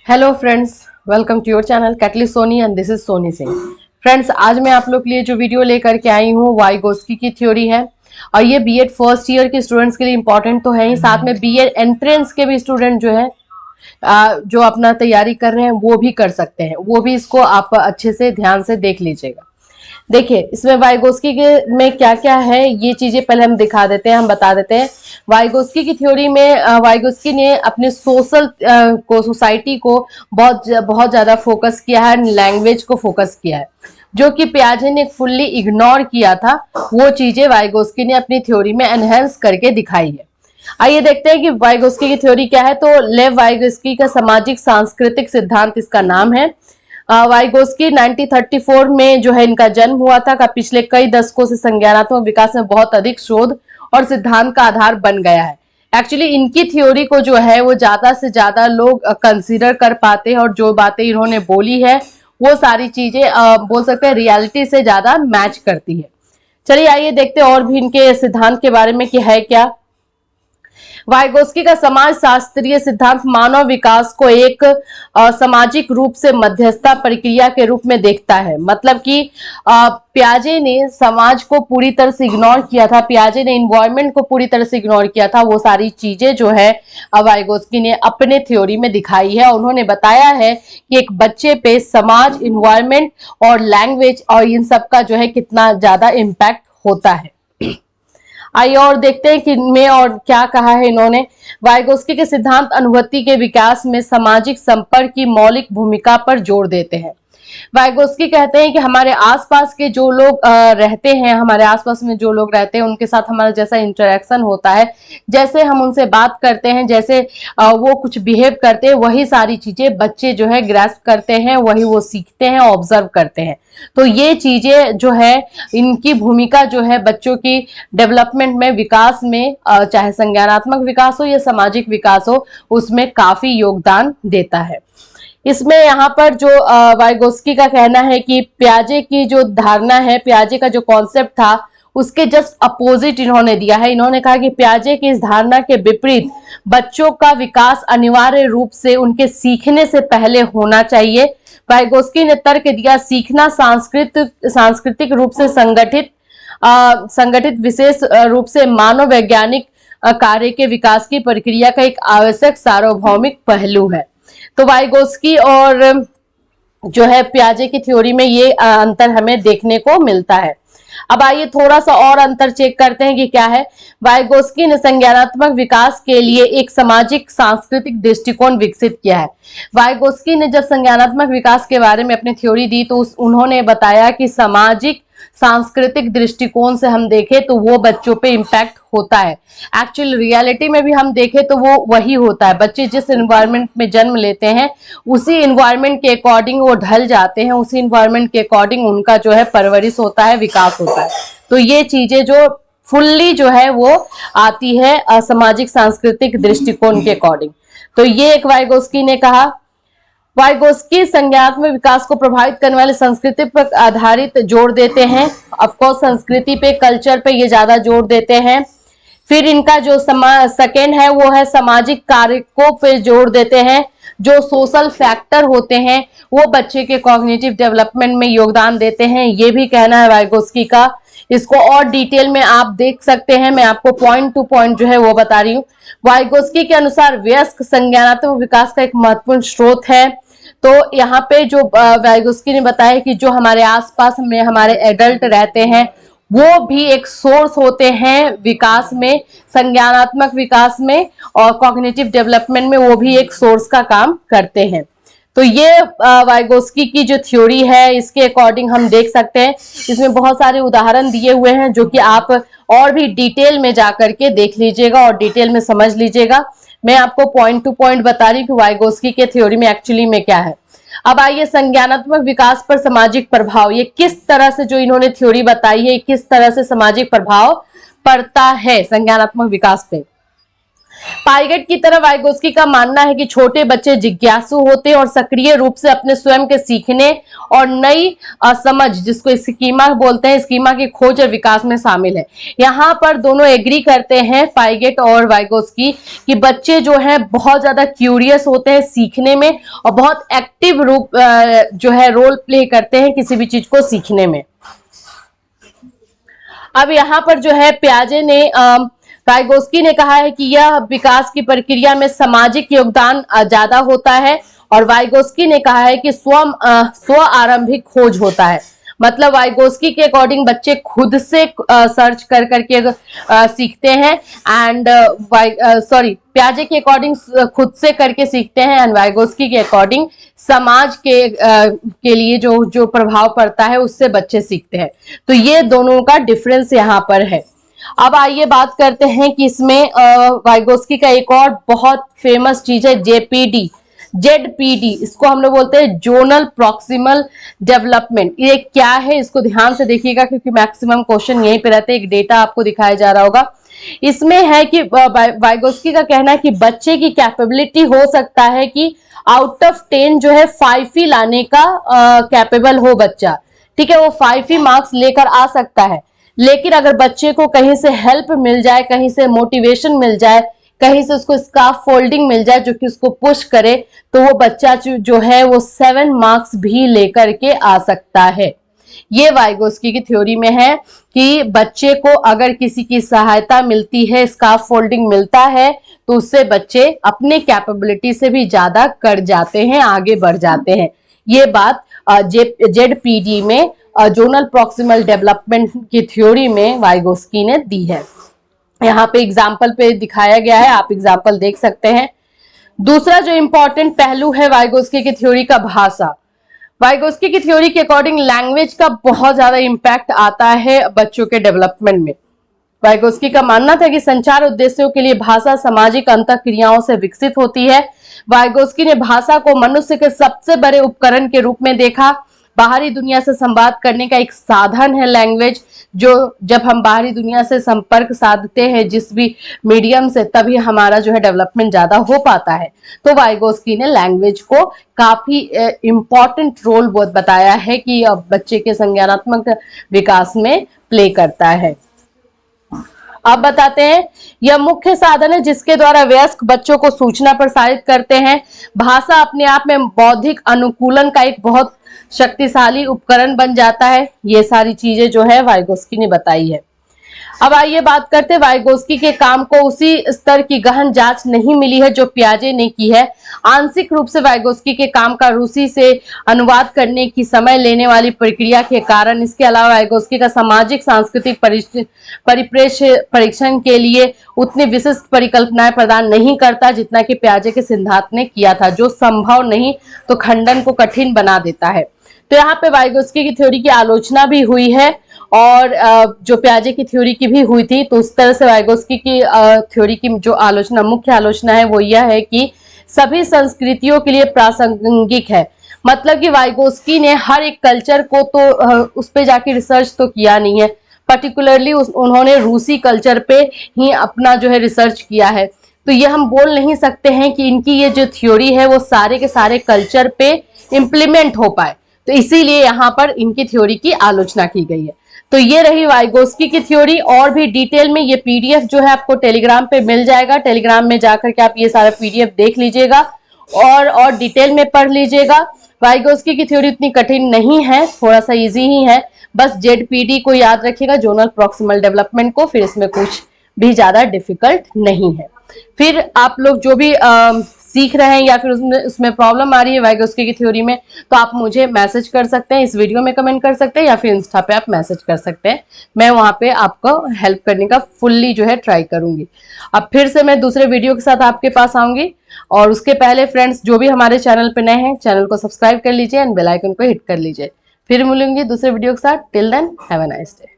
Hello friends, welcome to your channel catalyst Soni and this is Soni Singh. Friends, आज मैं आप लोग के लिए जो वीडियो लेकर के आई हूँ वाइगोस्की की थ्योरी है और ये बीएड फर्स्ट ईयर के स्टूडेंट्स के लिए इंपॉर्टेंट तो है ही, साथ में बीएड एंट्रेंस के भी स्टूडेंट जो है जो अपना तैयारी कर रहे हैं वो भी कर सकते हैं, वो भी इसको आप अच्छे से ध्यान से देख लीजिएगा। देखिए इसमें वाइगोस्की के में क्या क्या है ये चीजें पहले हम दिखा देते हैं, हम बता देते हैं। वाइगोस्की की थ्योरी में वाइगोस्की ने अपने सोसाइटी को बहुत ज्यादा फोकस किया है, लैंग्वेज को फोकस किया है, जो कि पियाजे ने फुल्ली इग्नोर किया था। वो चीजें वाइगोस्की ने अपनी थ्योरी में एनहेंस करके दिखाई है। आइए देखते हैं कि वाइगोस्की की थ्योरी क्या है। तो लेव वाइगोस्की का सामाजिक सांस्कृतिक सिद्धांत इसका नाम है। वाइगोस्की 1934 में जो है इनका जन्म हुआ था, का पिछले कई दशकों से संज्ञानात्मक विकास में बहुत अधिक शोध और सिद्धांत का आधार बन गया है। एक्चुअली इनकी थ्योरी को जो है वो ज्यादा से ज्यादा लोग कंसीडर कर पाते हैं और जो बातें इन्होंने बोली है वो सारी चीजें बोल सकते हैं रियलिटी से ज्यादा मैच करती है। चलिए आइए देखते हैं और भी इनके सिद्धांत के बारे में कि है क्या। वाइगोस्की का समाज शास्त्रीय सिद्धांत मानव विकास को एक सामाजिक रूप से मध्यस्थता प्रक्रिया के रूप में देखता है। मतलब कि पियाजे ने समाज को पूरी तरह से इग्नोर किया था, पियाजे ने इन्वायरमेंट को पूरी तरह से इग्नोर किया था। वो सारी चीजें जो है वाइगोस्की ने अपने थ्योरी में दिखाई है। उन्होंने बताया है कि एक बच्चे पे समाज, इन्वायरमेंट और लैंग्वेज और इन सब का जो है कितना ज्यादा इम्पैक्ट होता है। आइए और देखते हैं कि इनमें और क्या कहा है इन्होंने। वाइगोस्की के सिद्धांत अनुभूति के विकास में सामाजिक संपर्क की मौलिक भूमिका पर जोर देते हैं। वाइगोस्की कहते हैं कि हमारे आसपास के जो लोग रहते हैं, हमारे आसपास में जो लोग रहते हैं उनके साथ हमारा जैसा इंटरेक्शन होता है, जैसे हम उनसे बात करते हैं, जैसे वो कुछ बिहेव करते हैं, वही सारी चीजें बच्चे जो है ग्रैस्प करते हैं, वही वो सीखते हैं, ऑब्जर्व करते हैं। तो ये चीजें जो है इनकी भूमिका जो है बच्चों की डेवलपमेंट में, विकास में, चाहे संज्ञानात्मक विकास हो या सामाजिक विकास हो, उसमें काफी योगदान देता है। इसमें यहाँ पर जो वाइगोस्की का कहना है कि पियाजे की जो धारणा है, पियाजे का जो कॉन्सेप्ट था उसके जस्ट अपोजिट इन्होंने दिया है। इन्होंने कहा कि पियाजे की इस धारणा के विपरीत बच्चों का विकास अनिवार्य रूप से उनके सीखने से पहले होना चाहिए। वाइगोस्की ने तर्क दिया, सीखना सांस्कृतिक रूप से संगठित विशेष रूप से मानव वैज्ञानिक कार्य के विकास की प्रक्रिया का एक आवश्यक सार्वभौमिक पहलू है। तो वाइगोस्की और जो है पियाजे की थ्योरी में ये अंतर हमें देखने को मिलता है। अब आइए थोड़ा सा और अंतर चेक करते हैं कि क्या है। वाइगोस्की ने संज्ञानात्मक विकास के लिए एक सामाजिक सांस्कृतिक दृष्टिकोण विकसित किया है। वाइगोस्की ने जब संज्ञानात्मक विकास के बारे में अपनी थ्योरी दी तो उन्होंने बताया कि सामाजिक सांस्कृतिक दृष्टिकोण से हम देखें तो वो बच्चों पे इम्पैक्ट होता है। एक्चुअल रियलिटी में भी हम देखें तो वो वही होता है। बच्चे जिस एनवायरनमेंट में जन्म लेते हैं उसी एनवायरनमेंट के अकॉर्डिंग वो ढल जाते हैं, उसी एनवायरनमेंट के अकॉर्डिंग उनका जो है परवरिश होता है, विकास होता है। तो ये चीजें जो फुल्ली जो है वो आती है सामाजिक सांस्कृतिक दृष्टिकोण के अकॉर्डिंग। तो ये एक वाइगोस्की ने कहा। वाइगोस्की संज्ञानात्मक विकास को प्रभावित करने वाले संस्कृति पर आधारित जोर देते हैं। ऑफकोर्स संस्कृति पे, कल्चर पे ये ज्यादा जोर देते हैं। फिर इनका जो सेकेंड है वो है सामाजिक कारकों पे जोर देते हैं। जो सोशल फैक्टर होते हैं वो बच्चे के कॉग्निटिव डेवलपमेंट में योगदान देते हैं, ये भी कहना है वाइगोस्की का। इसको और डिटेल में आप देख सकते हैं, मैं आपको पॉइंट टू पॉइंट जो है वो बता रही हूँ। वाइगोस्की के अनुसार वयस्क संज्ञानात्मक विकास का एक महत्वपूर्ण स्रोत है। तो यहाँ पे जो वाइगोस्की ने बताया कि जो हमारे आसपास में हमारे एडल्ट रहते हैं वो भी एक सोर्स होते हैं विकास में, संज्ञानात्मक विकास में और कॉग्निटिव डेवलपमेंट में, वो भी एक सोर्स का काम करते हैं। तो ये वाइगोस्की की जो थ्योरी है इसके अकॉर्डिंग हम देख सकते हैं। इसमें बहुत सारे उदाहरण दिए हुए हैं जो कि आप और भी डिटेल में जाकर के देख लीजिएगा और डिटेल में समझ लीजिएगा। मैं आपको पॉइंट टू पॉइंट बता रही हूँ कि वाइगोस्की के थ्योरी में एक्चुअली में क्या है। अब आइए संज्ञानात्मक विकास पर सामाजिक प्रभाव, ये किस तरह से जो इन्होंने थ्योरी बताई है किस तरह से सामाजिक प्रभाव पड़ता है संज्ञानात्मक विकास पे। पाइगेट की तरह वाइगोस्की का मानना है कि छोटे बच्चे जिज्ञासु होते हैं और सक्रिय रूप से अपने स्वयं के सीखने और नई समझ, जिसको स्कीमा बोलते हैं, स्कीमा की खोज और विकास में शामिल है। यहाँ पर दोनों एग्री करते हैं, पाइगेट और वाइगोस्की, कि बच्चे जो है बहुत ज्यादा क्यूरियस होते हैं सीखने में और बहुत एक्टिव रूप जो है रोल प्ले करते हैं किसी भी चीज को सीखने में। अब यहाँ पर जो है पियाजे ने वाइगोस्की ने कहा है कि यह विकास की प्रक्रिया में सामाजिक योगदान ज्यादा होता है, और वाइगोस्की ने कहा है कि स्व आरंभिक खोज होता है। मतलब वाइगोस्की के अकॉर्डिंग बच्चे खुद से सर्च कर करके सीखते हैं, एंड पियाजे के अकॉर्डिंग खुद से करके सीखते हैं, एंड वाइगोस्की के अकॉर्डिंग समाज के लिए जो प्रभाव पड़ता है उससे बच्चे सीखते हैं। तो ये दोनों का डिफरेंस यहाँ पर है। अब आइए बात करते हैं कि इसमें वाइगोस्की का एक और बहुत फेमस चीज है जेडपीडी, इसको हम लोग बोलते हैं जोनल प्रॉक्सिमल डेवलपमेंट। ये क्या है, इसको ध्यान से देखिएगा क्योंकि मैक्सिमम क्वेश्चन यहीं पे रहते हैं। एक डेटा आपको दिखाया जा रहा होगा, इसमें है कि वाइगोस्की का कहना है कि बच्चे की कैपेबिलिटी हो सकता है कि आउट ऑफ 10 जो है 5 ही लाने का कैपेबल हो बच्चा, ठीक है, वो 5 ही मार्क्स लेकर आ सकता है। लेकिन अगर बच्चे को कहीं से हेल्प मिल जाए, कहीं से मोटिवेशन मिल जाए, कहीं से उसको स्कार्फ फोल्डिंग मिल जाए जो कि उसको पुश करे, तो वो बच्चा जो है वो 7 मार्क्स भी लेकर के आ सकता है। ये वाइगोस्की की थ्योरी में है कि बच्चे को अगर किसी की सहायता मिलती है, स्कार्फ फोल्डिंग मिलता है, तो उससे बच्चे अपने कैपेबिलिटी से भी ज्यादा कर जाते हैं, आगे बढ़ जाते हैं। ये बात जेडपीडी में जोनल प्रॉक्सिमल डेवलपमेंट की थ्योरी में वाइगोस्की ने दी है। यहाँ पे एग्जाम्पल पे दिखाया गया है, आप एग्जाम्पल देख सकते हैं। दूसरा जो इंपॉर्टेंट पहलू है वाइगोस्की की थ्योरी का, भाषा। वाइगोस्की की थ्योरी के अकॉर्डिंग लैंग्वेज का बहुत ज्यादा इंपैक्ट आता है बच्चों के डेवलपमेंट में। वाइगोस्की का मानना था कि संचार उद्देश्यों के लिए भाषा सामाजिक अंतःक्रियाओं से विकसित होती है। वाइगोस्की ने भाषा को मनुष्य के सबसे बड़े उपकरण के रूप में देखा। बाहरी दुनिया से संवाद करने का एक साधन है लैंग्वेज, जो जब हम बाहरी दुनिया से संपर्क साधते हैं जिस भी मीडियम से, तभी हमारा जो है डेवलपमेंट ज्यादा हो पाता है। तो वाइगोस्की ने लैंग्वेज को काफी इम्पोर्टेंट रोल बताया है कि बच्चे के संज्ञानात्मक विकास में प्ले करता है। अब बताते हैं, यह मुख्य साधन है जिसके द्वारा वयस्क बच्चों को सूचना प्रसारित करते हैं। भाषा अपने आप में बौद्धिक अनुकूलन का एक बहुत शक्तिशाली उपकरण बन जाता है। ये सारी चीजें जो है वाइगोस्की ने बताई है। अब आइए बात करते हैं, वाइगोस्की के काम को उसी स्तर की गहन जांच नहीं मिली है जो पियाजे ने की है। आंशिक रूप से वाइगोस्की के काम का रूसी से अनुवाद करने की समय लेने वाली प्रक्रिया के कारण, इसके अलावा वाइगोस्की का सामाजिक सांस्कृतिक परिप्रेक्ष्य परीक्षण के लिए उतनी विशिष्ट परिकल्पनाएं प्रदान नहीं करता जितना कि पियाजे के सिद्धांत ने किया था, जो संभव नहीं तो खंडन को कठिन बना देता है। तो यहाँ पे वाइगोस्की की थ्योरी की आलोचना भी हुई है और जो पियाजे की थ्योरी की भी हुई थी। तो उस तरह से वाइगोस्की की थ्योरी की जो आलोचना, मुख्य आलोचना है वो यह है कि सभी संस्कृतियों के लिए प्रासंगिक है। मतलब कि वाइगोस्की ने हर एक कल्चर को तो उस पे जाके रिसर्च तो किया नहीं है, पर्टिकुलरली उन्होंने रूसी कल्चर पे ही अपना जो है रिसर्च किया है। तो ये हम बोल नहीं सकते हैं कि इनकी ये जो थ्योरी है वो सारे के सारे कल्चर पे इम्प्लीमेंट हो पाए, तो इसीलिए यहाँ पर इनकी थ्योरी की आलोचना की गई है। तो ये रही वाइगोस्की की थ्योरी। और भी डिटेल में ये पीडीएफ जो है आपको टेलीग्राम पे मिल जाएगा। टेलीग्राम में जाकर के आप ये सारा पीडीएफ देख लीजिएगा और डिटेल में पढ़ लीजिएगा। वाइगोस्की की थ्योरी इतनी कठिन नहीं है, थोड़ा सा इजी ही है। बस जेडपीडी को याद रखिएगा, जोनल प्रॉक्सिमल डेवलपमेंट को, फिर इसमें कुछ भी ज्यादा डिफिकल्ट नहीं है। फिर आप लोग जो भी सीख रहे हैं या फिर उसमें प्रॉब्लम आ रही है वाइगोस्की की थ्योरी में, तो आप मुझे मैसेज कर सकते हैं, इस वीडियो में कमेंट कर सकते हैं या फिर इंस्टा पे आप मैसेज कर सकते हैं। मैं वहां पे आपको हेल्प करने का फुल्ली जो है ट्राई करूंगी। अब फिर से मैं दूसरे वीडियो के साथ आपके पास आऊंगी, और उसके पहले फ्रेंड्स जो भी हमारे चैनल पे नए हैं, चैनल को सब्सक्राइब कर लीजिए एंड बेल आइकन को हिट कर लीजिए। फिर मिलूंगी दूसरे वीडियो के साथ। Till then have a nice day.